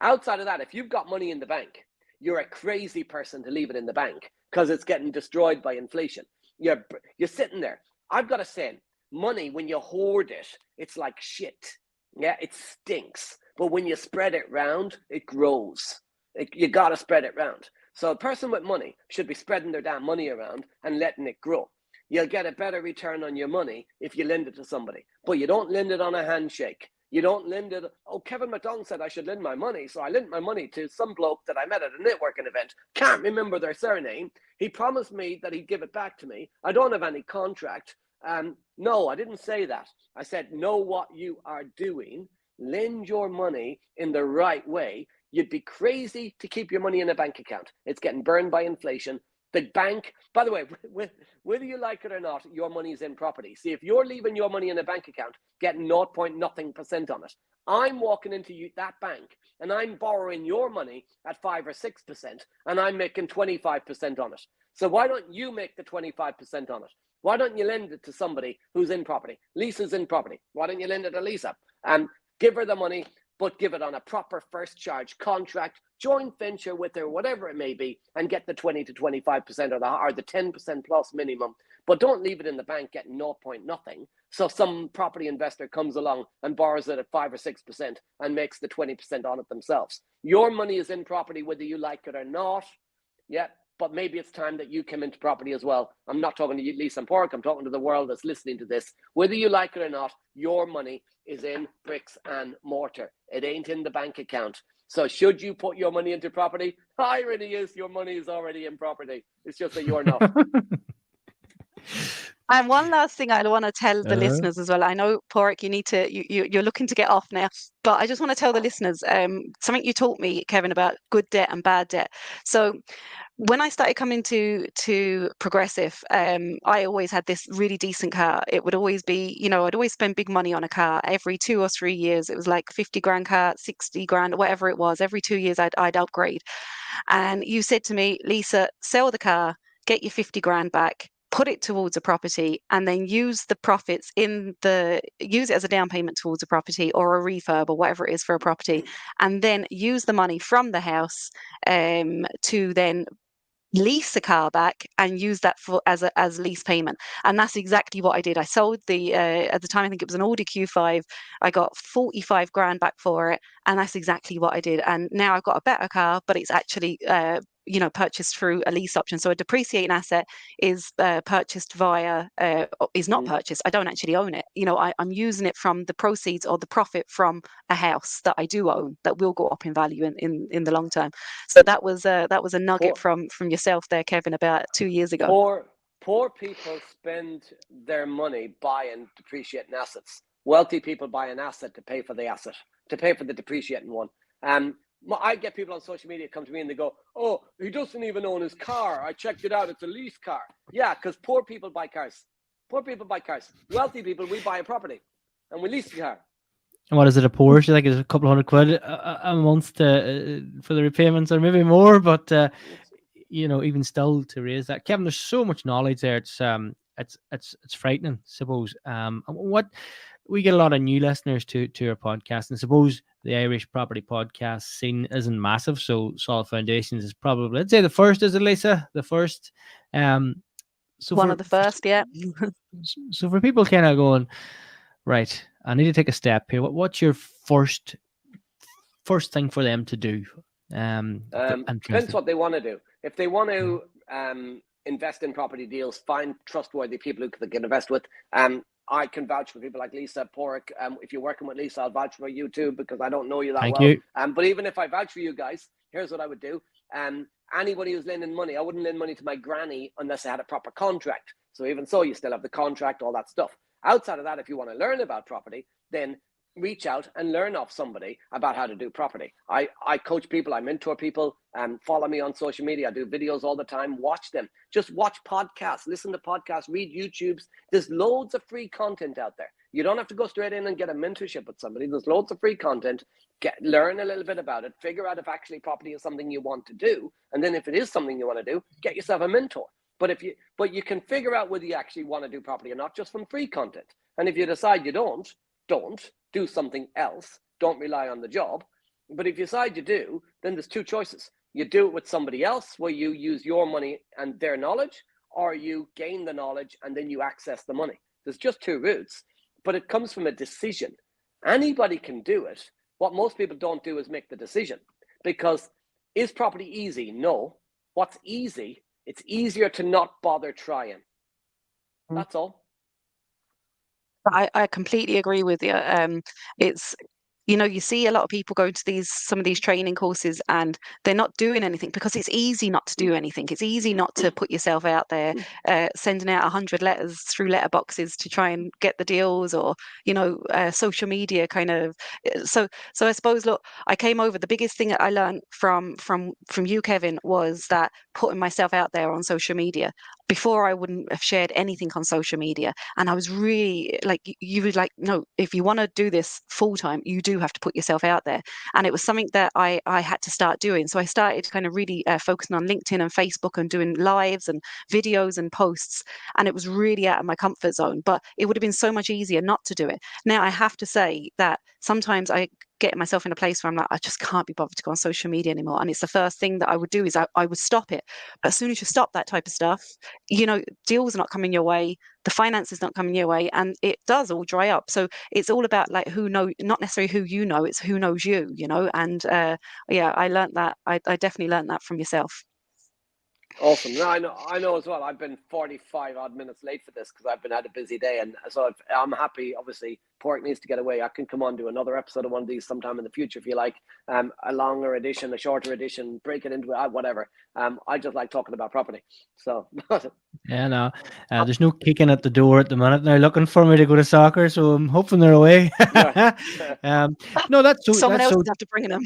Outside of that, if you've got money in the bank, you're a crazy person to leave it in the bank because it's getting destroyed by inflation. You're sitting there. I've got a saying, money, when you hoard it, it's like shit. Yeah, it stinks. But when you spread it round, it grows. You got to spread it round. So a person with money should be spreading their damn money around and letting it grow. You'll get a better return on your money if you lend it to somebody. But you don't lend it on a handshake. You don't lend it. Oh, Kevin McDonnell said I should lend my money. So I lent my money to some bloke that I met at a networking event. Can't remember their surname. He promised me that he'd give it back to me. I don't have any contract. No, I didn't say that. I said, know what you are doing. Lend your money in the right way. You'd be crazy to keep your money in a bank account. It's getting burned by inflation. The bank, by the way, whether you like it or not, your money is in property. See, if you're leaving your money in a bank account, getting 0.0% on it, I'm walking into that bank and I'm borrowing your money at 5 or 6%, and I'm making 25% on it. So why don't you make the 25% on it? Why don't you lend it to somebody who's in property? Lisa's in property. Why don't you lend it to Lisa? Give her the money, but give it on a proper first charge contract, joint venture with her, whatever it may be, and get the 20 to 25% or the 10% plus minimum. But don't leave it in the bank getting 0 point nothing. So some property investor comes along and borrows it at 5 or 6% and makes the 20% on it themselves. Your money is in property whether you like it or not. Yeah, but maybe it's time that you come into property as well. I'm not talking to you, Lisa and Pork. I'm talking to the world that's listening to this. Whether you like it or not, your money is in bricks and mortar. It ain't in the bank account. So should you put your money into property? Irony is your money is already in property. It's just that you're not. And one last thing I want to tell the listeners as well. I know, Porrick, you're looking to get off now, but I just want to tell the listeners something you taught me, Kevin, about good debt and bad debt. So when I started coming to Progressive, I always had this really decent car. It would always be, I'd always spend big money on a car. Every 2 or 3 years, it was like 50 grand car, 60 grand, whatever it was. Every 2 years, I'd upgrade. And you said to me, Lisa, sell the car, get your 50 grand back, put it towards a property, and then use the profits use it as a down payment towards a property or a refurb or whatever it is for a property, and then use the money from the house to then lease a car back and use that as lease payment. And that's exactly what I did. I sold at the time, I think it was an Audi Q5. I got 45 grand back for it, and that's exactly what I did. And now I've got a better car, but it's actually purchased through a lease option. So a depreciating asset is purchased is not purchased. I don't actually own it. I'm using it from the proceeds or the profit from a house that I do own that will go up in value in the long term. So that was a nugget from yourself there, Kevin, about 2 years ago. Poor people spend their money buying depreciating assets. Wealthy people buy an asset to pay for the asset, to pay for the depreciating one. I get people on social media come to me and they go, "Oh, he doesn't even own his car. I checked it out. It's a lease car." Yeah, because poor people buy cars. Poor people buy cars. Wealthy people, we buy a property and we lease the car. And what is it, a Porsche? Like, it's a couple £100 a month for the repayments, or maybe more. But even still, to raise that, Kevin, there's so much knowledge there. It's frightening, I suppose. What we get a lot of new listeners to our podcast, and I suppose the Irish property podcast scene isn't massive. So Solid Foundations is probably, let's say, the first. Is it, Lisa? The first. So one of the first, yeah. So for people kind of going, right, I need to take a step here. What's your first thing for them to do? Depends what they want to do. If they want to invest in property deals, find trustworthy people who they can invest with. I can vouch for people like Lisa, Porrick. If you're working with Lisa, I'll vouch for you too, because I don't know you that well. Thank you. But even if I vouch for you guys, here's what I would do. Anybody who's lending money, I wouldn't lend money to my granny unless I had a proper contract. So even so, you still have the contract, all that stuff. Outside of that, if you want to learn about property, then reach out and learn off somebody about how to do property. I coach people, I mentor people, follow me on social media. I do videos all the time. Watch them. Just watch podcasts, listen to podcasts, read YouTubes. There's loads of free content out there. You don't have to go straight in and get a mentorship with somebody. There's loads of free content. Learn a little bit about it. Figure out if actually property is something you want to do. And then if it is something you want to do, get yourself a mentor. But you can figure out whether you actually want to do property or not just from free content. And if you decide you don't do something else. Don't rely on the job. But if you decide you do, then there's two choices. You do it with somebody else where you use your money and their knowledge, or you gain the knowledge and then you access the money. There's just two routes, but it comes from a decision. Anybody can do it. What most people don't do is make the decision, because is property easy? No. What's easy? It's easier to not bother trying. That's all. I completely agree with you. It's, you see a lot of people go to some of these training courses and they're not doing anything because it's easy not to do anything. It's easy not to put yourself out there, sending out 100 letters through letterboxes to try and get the deals, or, social media kind of. So I suppose, look, I came over. The biggest thing that I learned from you, Kevin, was that putting myself out there on social media. Before, I wouldn't have shared anything on social media. And I was really you would no, if you want to do this full time, you do have to put yourself out there. And it was something that I had to start doing. So I started kind of really focusing on LinkedIn and Facebook and doing lives and videos and posts. And it was really out of my comfort zone. But it would have been so much easier not to do it. Now, I have to say that sometimes I getting myself in a place where I'm like, I just can't be bothered to go on social media anymore. And it's the first thing that I would do is I would stop it. But as soon as you stop that type of stuff, deals are not coming your way, the finance is not coming your way, and it does all dry up. So it's all about like not necessarily who you know, it's who knows you, and I learned that. I definitely learned that from yourself. Awesome. No, I know as well. I've been 45 odd minutes late for this because I've been had a busy day, and so I'm happy. Obviously, Pork needs to get away. I can come on do another episode of one of these sometime in the future if you like. A longer edition, a shorter edition, break it into whatever. I just like talking about property. So Yeah, no, there's no kicking at the door at the minute. They're looking for me to go to soccer, so I'm hoping they're away. No, Someone that's else so. would have to bring them.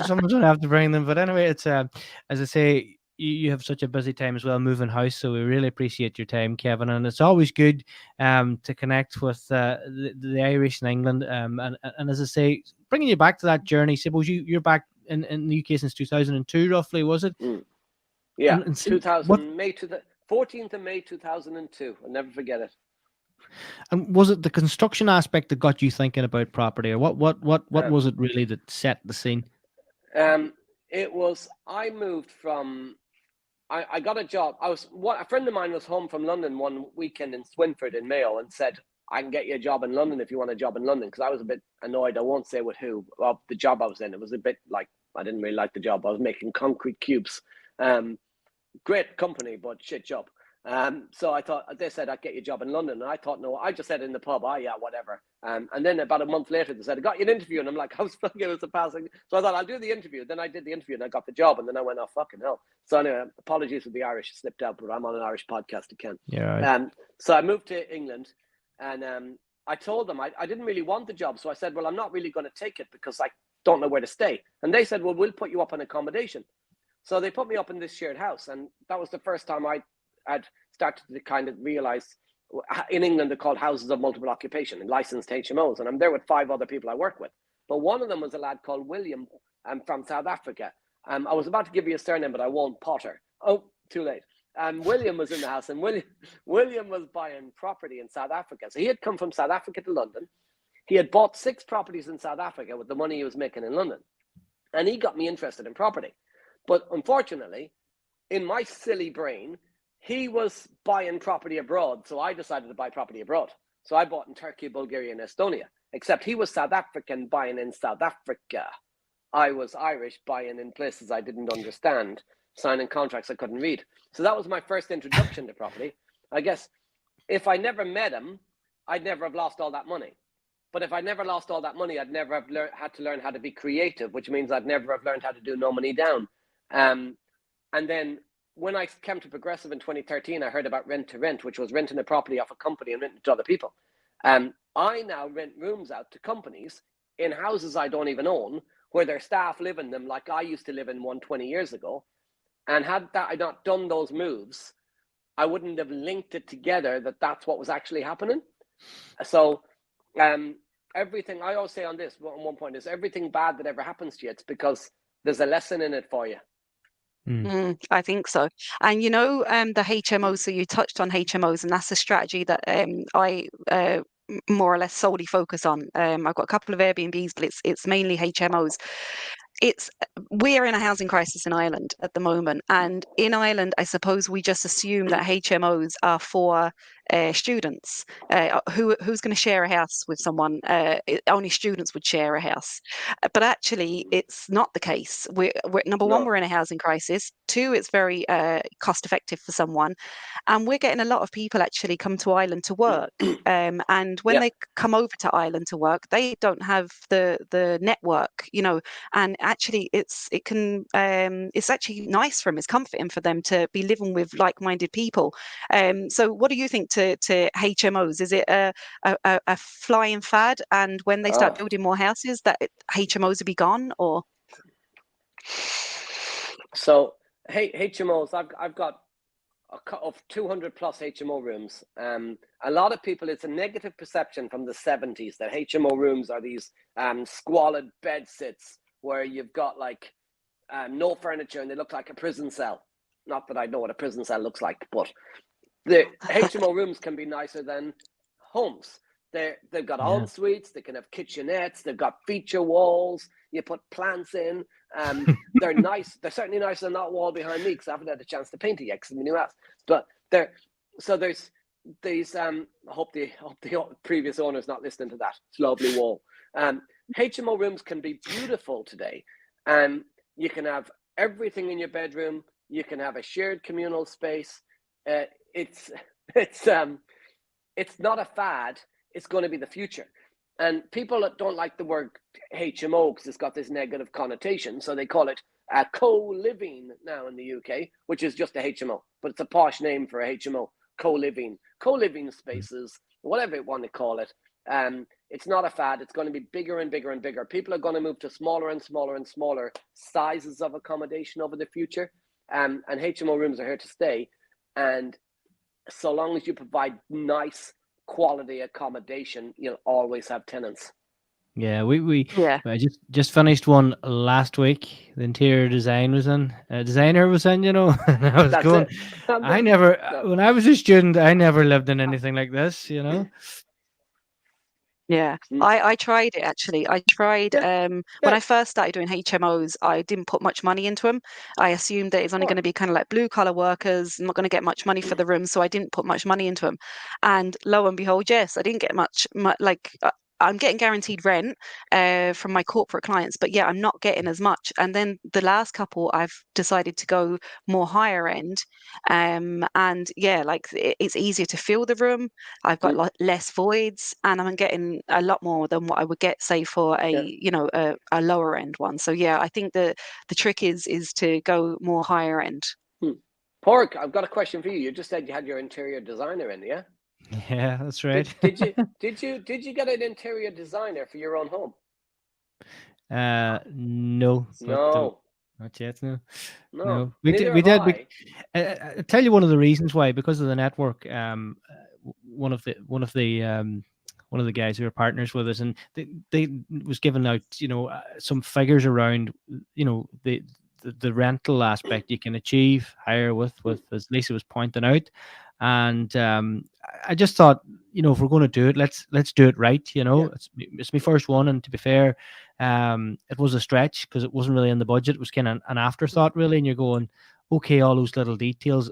Someone's gonna have to bring them, but anyway, it's as I say, you have such a busy time as well, moving house. So we really appreciate your time, Kevin, and it's always good to connect with the Irish in England. And as I say, bringing you back to that journey. Suppose you're back in the UK since 2002, roughly, was it? Yeah, and 2000 May to the 14th of May 2002. I'll never forget it. And was it the construction aspect that got you thinking about property, or what was it really that set the scene? It was, I moved from, I got a job. A friend of mine was home from London one weekend in Swinford in Mayo and said, I can get you a job in London if you want a job in London. Because I was a bit annoyed. I won't say with who, of the job I was in. It was a bit like, I didn't really like the job. I was making concrete cubes. Great company, but shit job. So I thought, they said I'd get you a job in London. And I thought, no, I just said in the pub, yeah, whatever. And then about a month later, they said, I got you an interview. And I'm like, I was fucking, it was a passing. So I thought, I'll do the interview. Then I did the interview and I got the job. And then I went, oh, fucking hell. So anyway, apologies for the Irish, slipped out, but I'm on an Irish podcast again. Yeah. So I moved to England and I told them I didn't really want the job. So I said, well, I'm not really going to take it because I don't know where to stay. And they said, well, we'll put you up on accommodation. So they put me up in this shared house. And that was the first time I had started to kind of realize in England, they're called houses of multiple occupation and licensed HMOs. And I'm there with 5 other people I work with. But one of them was a lad called William from South Africa. I was about to give you a surname, but I won't. Potter. Oh, too late. William was in the house, and William was buying property in South Africa. So he had come from South Africa to London. He had bought 6 properties in South Africa with the money he was making in London. And he got me interested in property. But unfortunately, in my silly brain, he was buying property abroad. So I decided to buy property abroad. So I bought in Turkey, Bulgaria, and Estonia, except he was South African buying in South Africa. I was Irish buying in places I didn't understand, signing contracts I couldn't read. So that was my first introduction to property. I guess if I never met him, I'd never have lost all that money. But if I never lost all that money, I'd never have had to learn how to be creative, which means I'd never have learned how to do no money down. And then when I came to Progressive in 2013, I heard about rent to rent, which was renting a property off a company and renting it to other people. I now rent rooms out to companies in houses I don't even own, where their staff live in them like I used to live in one 20 years ago. And had I not done those moves, I wouldn't have linked it together that that's what was actually happening. So everything, I always say on this, on one point, is everything bad that ever happens to you, it's because there's a lesson in it for you. I think so. And the HMOs, so you touched on HMOs, and that's a strategy that I more or less solely focus on. I've got a couple of Airbnbs, but it's mainly HMOs. We're in a housing crisis in Ireland at the moment, and in Ireland, I suppose we just assume that HMOs are for students. Who's going to share a house with someone? Only students would share a house, but actually, it's not the case. We're number one, we're in a housing crisis. 2, it's very cost effective for someone, and we're getting a lot of people actually come to Ireland to work. And when they come over to Ireland to work, they don't have the network, and actually it's actually nice for them, it's comforting for them to be living with like-minded people. So what do you think to HMOs? Is it a flying fad, and when they start building more houses that HMOs will be gone, or? So HMOs, I've got of 200 plus HMO rooms. A lot of people, it's a negative perception from the 70s that HMO rooms are these squalid bed sits where you've got like no furniture and they look like a prison cell. Not that I know what a prison cell looks like, but the HMO rooms can be nicer than homes. They've got Yeah. en suites. They can have kitchenettes. They've got feature walls. You put plants in. They're nice. They're certainly nicer than that wall behind me because I haven't had a chance to paint it yet because I'm a new house. But there's these. I hope the previous owner's not listening to that. It's a lovely wall. HMO rooms can be beautiful today. You can have everything in your bedroom. You can have a shared communal space. It's not a fad. It's going to be the future. And people that don't like the word HMO because it's got this negative connotation, so they call it co-living now in the UK, which is just a HMO, but it's a posh name for a HMO. Co-living spaces, whatever you want to call it. It's not a fad. It's going to be bigger and bigger and bigger. People are going to move to smaller and smaller and smaller sizes of accommodation over the future. And HMO rooms are here to stay. And so long as you provide nice quality accommodation, you'll always have tenants. Yeah, Yeah. I just finished one last week. The interior designer was in, you know, and I was That's going, it. when I was a student, I never lived in anything like this, you know. Yeah, I tried it actually. I tried when Yeah. I first started doing HMOs, I didn't put much money into them. I assumed that it's only going to be kind of like blue collar workers, not going to get much money for the room, so I didn't put much money into them. And lo and behold, yes, I didn't get much like I'm getting guaranteed rent from my corporate clients, but yeah, I'm not getting as much. And then the last couple, I've decided to go more higher end, and yeah, like it's easier to fill the room. I've got less voids, and I'm getting a lot more than what I would get, say, for a a lower end one. So yeah, I think the trick is to go more higher end. Pork, I've got a question for you. You just said you had your interior designer in, yeah? Yeah, that's right. Did you get an interior designer for your own home? No, but No. not yet. No. No. We Neither did. have We, I. I tell you one of the reasons why, because of the network. One of the one of the guys who are partners with us, and they was giving out, you know, some figures around, you know, the rental aspect you can achieve higher with as Lisa was pointing out. And I just thought, you know, if we're going to do it, let's do it right. You know, it's my first one, and to be fair, it was a stretch because it wasn't really in the budget. It was kind of an afterthought, really. And you're going, okay, all those little details.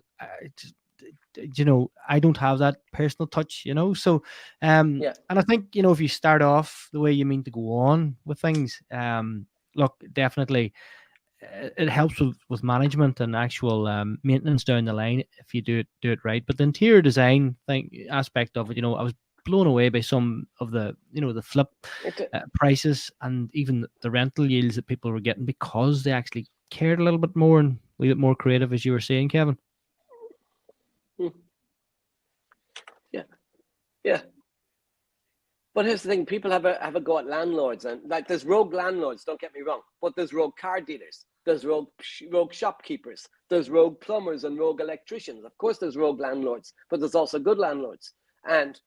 You know, I don't have that personal touch, you know. So, and I think, you know, if you start off the way you mean to go on with things, look, definitely it helps with management and actual maintenance down the line if you do it right. But the interior design aspect of it, you know, I was blown away by some of the, you know, the flip prices and even the rental yields that people were getting because they actually cared a little bit more and a little bit more creative, as you were saying, Kevin. Yeah. But here's the thing: people have a go at landlords, and like there's rogue landlords. Don't get me wrong, but there's rogue car dealers, there's rogue shopkeepers, there's rogue plumbers and rogue electricians. Of course, there's rogue landlords, but there's also good landlords. And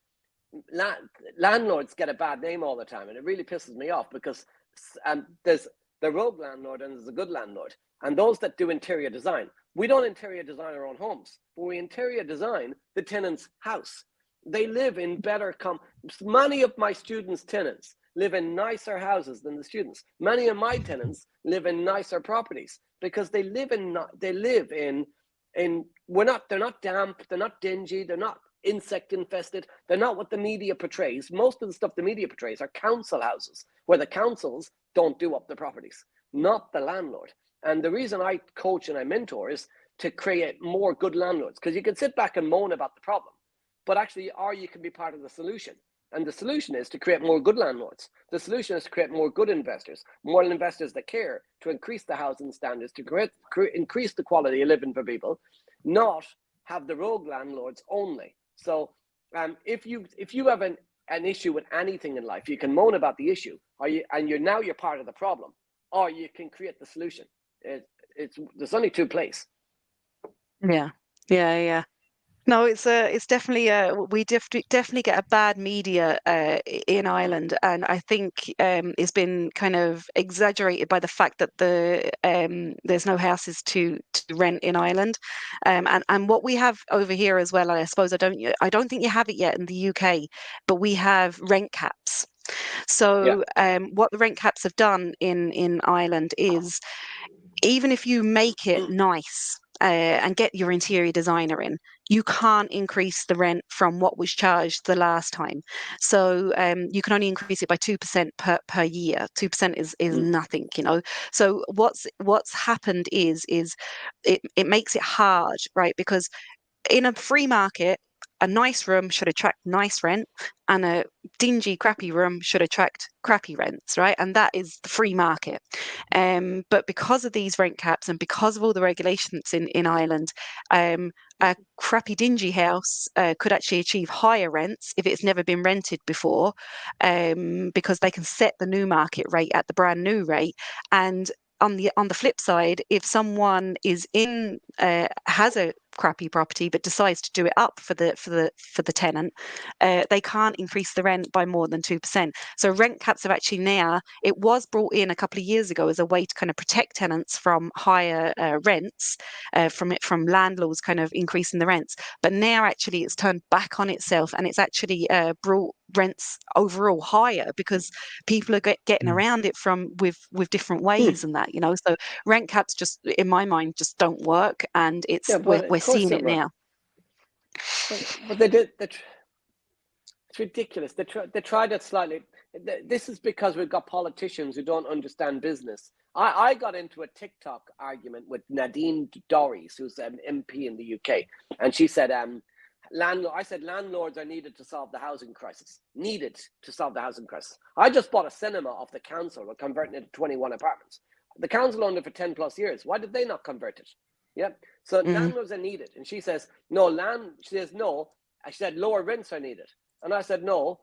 landlords get a bad name all the time, and it really pisses me off because there's the rogue landlord and there's a good landlord. And those that do interior design, we don't interior design our own homes, but we interior design the tenant's house. They live in better many of my students' tenants live in nicer houses than the students. Many of my tenants live in nicer properties because they live in they're not damp, they're not dingy, they're not insect infested, they're not what the media portrays. Most of the stuff the media portrays are council houses where the councils don't do up the properties, not the landlord. And the reason I coach and I mentor is to create more good landlords, because you can sit back and moan about the problem, but actually, or you can be part of the solution. And the solution is to create more good landlords. The solution is to create more good investors that care, to increase the housing standards, to increase the quality of living for people, not have the rogue landlords only. So if you have an issue with anything in life, you can moan about the issue, you're part of the problem, or you can create the solution. There's only two places. Yeah. No, it's definitely we definitely get a bad media in Ireland, and I think it's been kind of exaggerated by the fact that there's no houses to rent in Ireland, and what we have over here as well. And I suppose I don't think you have it yet in the UK, but we have rent caps. Yeah. So what the rent caps have done in Ireland is, even if you make it nice and get your interior designer in, you can't increase the rent from what was charged the last time. So you can only increase it by 2% per year. 2% is nothing, you know. So what's happened is it makes it hard, right? Because in a free market, a nice room should attract nice rent, and a dingy, crappy room should attract crappy rents, right? And that is the free market. But because of these rent caps and because of all the regulations in Ireland, a crappy, dingy house could actually achieve higher rents if it's never been rented before, because they can set the new market rate at the brand new rate. And on the flip side, if someone has a crappy property but decides to do it up for the tenant, they can't increase the rent by more than 2%. So rent caps have actually now, it was brought in a couple of years ago as a way to kind of protect tenants from higher rents, from landlords kind of increasing the rents. But now actually it's turned back on itself, and it's actually brought rents overall higher because people are getting around it with different ways and that, you know. So rent caps just, in my mind, just don't work, and we're Of course seeing they it were. now. But they did. It's ridiculous. They tried it slightly. This is because we've got politicians who don't understand business. I got into a TikTok argument with Nadine Dorries, who's an MP in the UK, and she said, I said landlords are needed to solve the housing crisis. Needed to solve the housing crisis. I just bought a cinema off the council. We're converting it to 21 apartments. The council owned it for 10 plus years. Why did they not convert it? Yeah. So landlords are needed. And she says, no, she says, no. I said, lower rents are needed. And I said, no.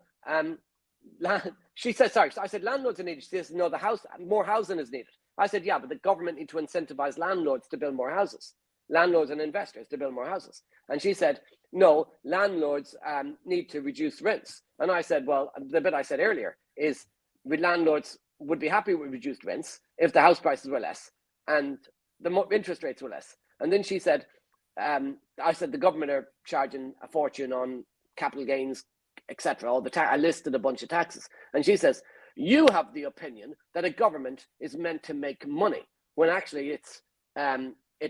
She said, sorry. I said, landlords are needed. She says, no, more housing is needed. I said, yeah, but the government need to incentivize landlords to build more houses. Landlords and investors to build more houses. And she said, no, landlords need to reduce rents. And I said, well, the bit I said earlier is landlords would be happy with reduced rents if the house prices were less and the interest rates were less. And then she said, I said, the government are charging a fortune on capital gains, etc. I listed a bunch of taxes. And she says, you have the opinion that a government is meant to make money when actually it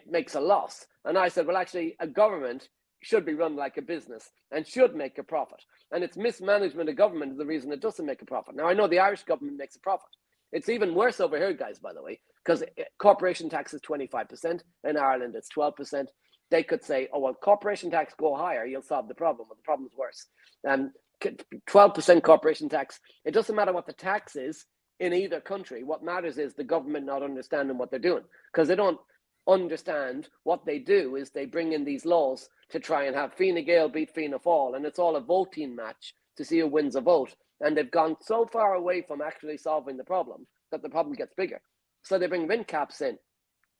makes a loss. And I said, well, actually, a government should be run like a business and should make a profit. And it's mismanagement of government is the reason it doesn't make a profit. Now, I know the Irish government makes a profit. It's even worse over here, guys, by the way, because corporation tax is 25%. In Ireland, it's 12%. They could say, oh, well, corporation tax go higher, you'll solve the problem. Well, the problem's worse. 12% corporation tax, it doesn't matter what the tax is in either country. What matters is the government not understanding what they're doing, because they don't understand what they do is they bring in these laws to try and have Fine Gael beat Fianna Fáil, and it's all a voting match to see who wins a vote. And they've gone so far away from actually solving the problem that the problem gets bigger. So they bring rent caps in.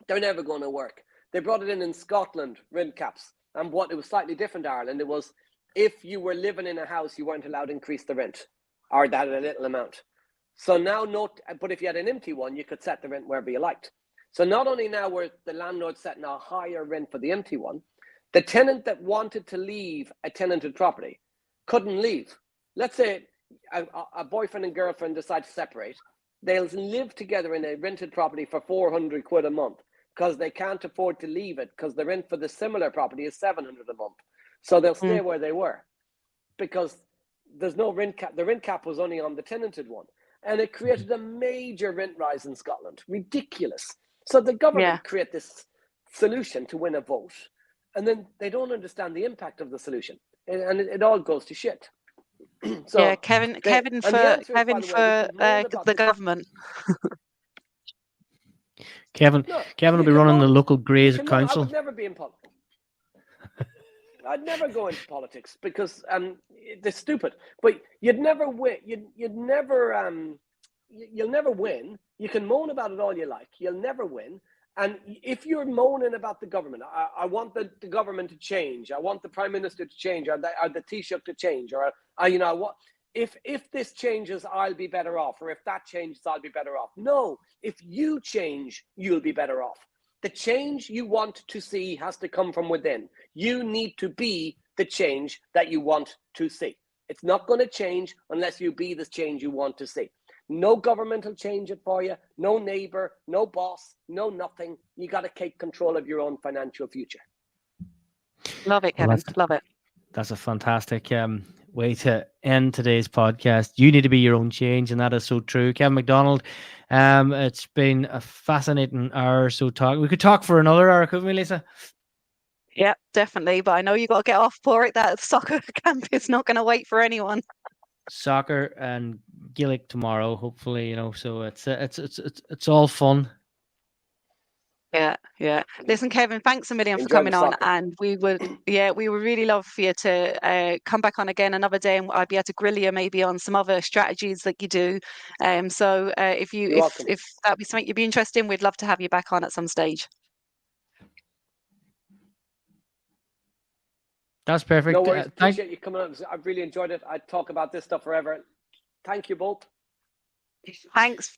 They're never going to work. They brought it in Scotland, rent caps. And it was slightly different in Ireland. It was if you were living in a house, you weren't allowed to increase the rent or that a little amount. So now, but if you had an empty one, you could set the rent wherever you liked. So not only now were the landlord setting a higher rent for the empty one, the tenant that wanted to leave a tenanted property couldn't leave. Let's say a boyfriend and girlfriend decide to separate. They'll live together in a rented property for 400 quid a month because they can't afford to leave it because the rent for the similar property is 700 a month. So they'll stay where they were because there's no rent cap. The rent cap was only on the tenanted one. And it created a major rent rise in Scotland. Ridiculous. So the government create this solution to win a vote, and then they don't understand the impact of the solution, and it all goes to shit. So yeah, Kevin for the government. Kevin will be running the local Grays Council. I would never be in politics. I'd never go into politics because they're stupid. But you'd never win. You'll never win. You can moan about it all you like. You'll never win. And if you're moaning about the government, I want the government to change. I want the Prime Minister to change, or the Taoiseach to change, or what? If this changes, I'll be better off, or if that changes, I'll be better off. No, if you change, you'll be better off. The change you want to see has to come from within. You need to be the change that you want to see. It's not going to change unless you be the change you want to see. No government will change it for you. No neighbor, no boss, no nothing. You got to take control of your own financial future. Love it, Kevin. Love it. That's a fantastic way to end today's podcast. You need to be your own change, and that is so true. Kevin McDonnell, it's been a fascinating hour or so talk. We could talk for another hour, couldn't we, Lisa? Yeah, definitely. But I know you got to get off for it. That soccer camp is not going to wait for anyone. Soccer and Gaelic tomorrow, hopefully, so it's all fun. Yeah. Listen, Kevin, thanks a million for coming on, and we would really love for you to come back on again another day, and I'd be able to grill you maybe on some other strategies that you do. So if that'd be something you'd be interested in, we'd love to have you back on at some stage. That's perfect. No worries. Appreciate you coming on. I've really enjoyed it. I'd talk about this stuff forever. Thank you both. Thanks, Kevin.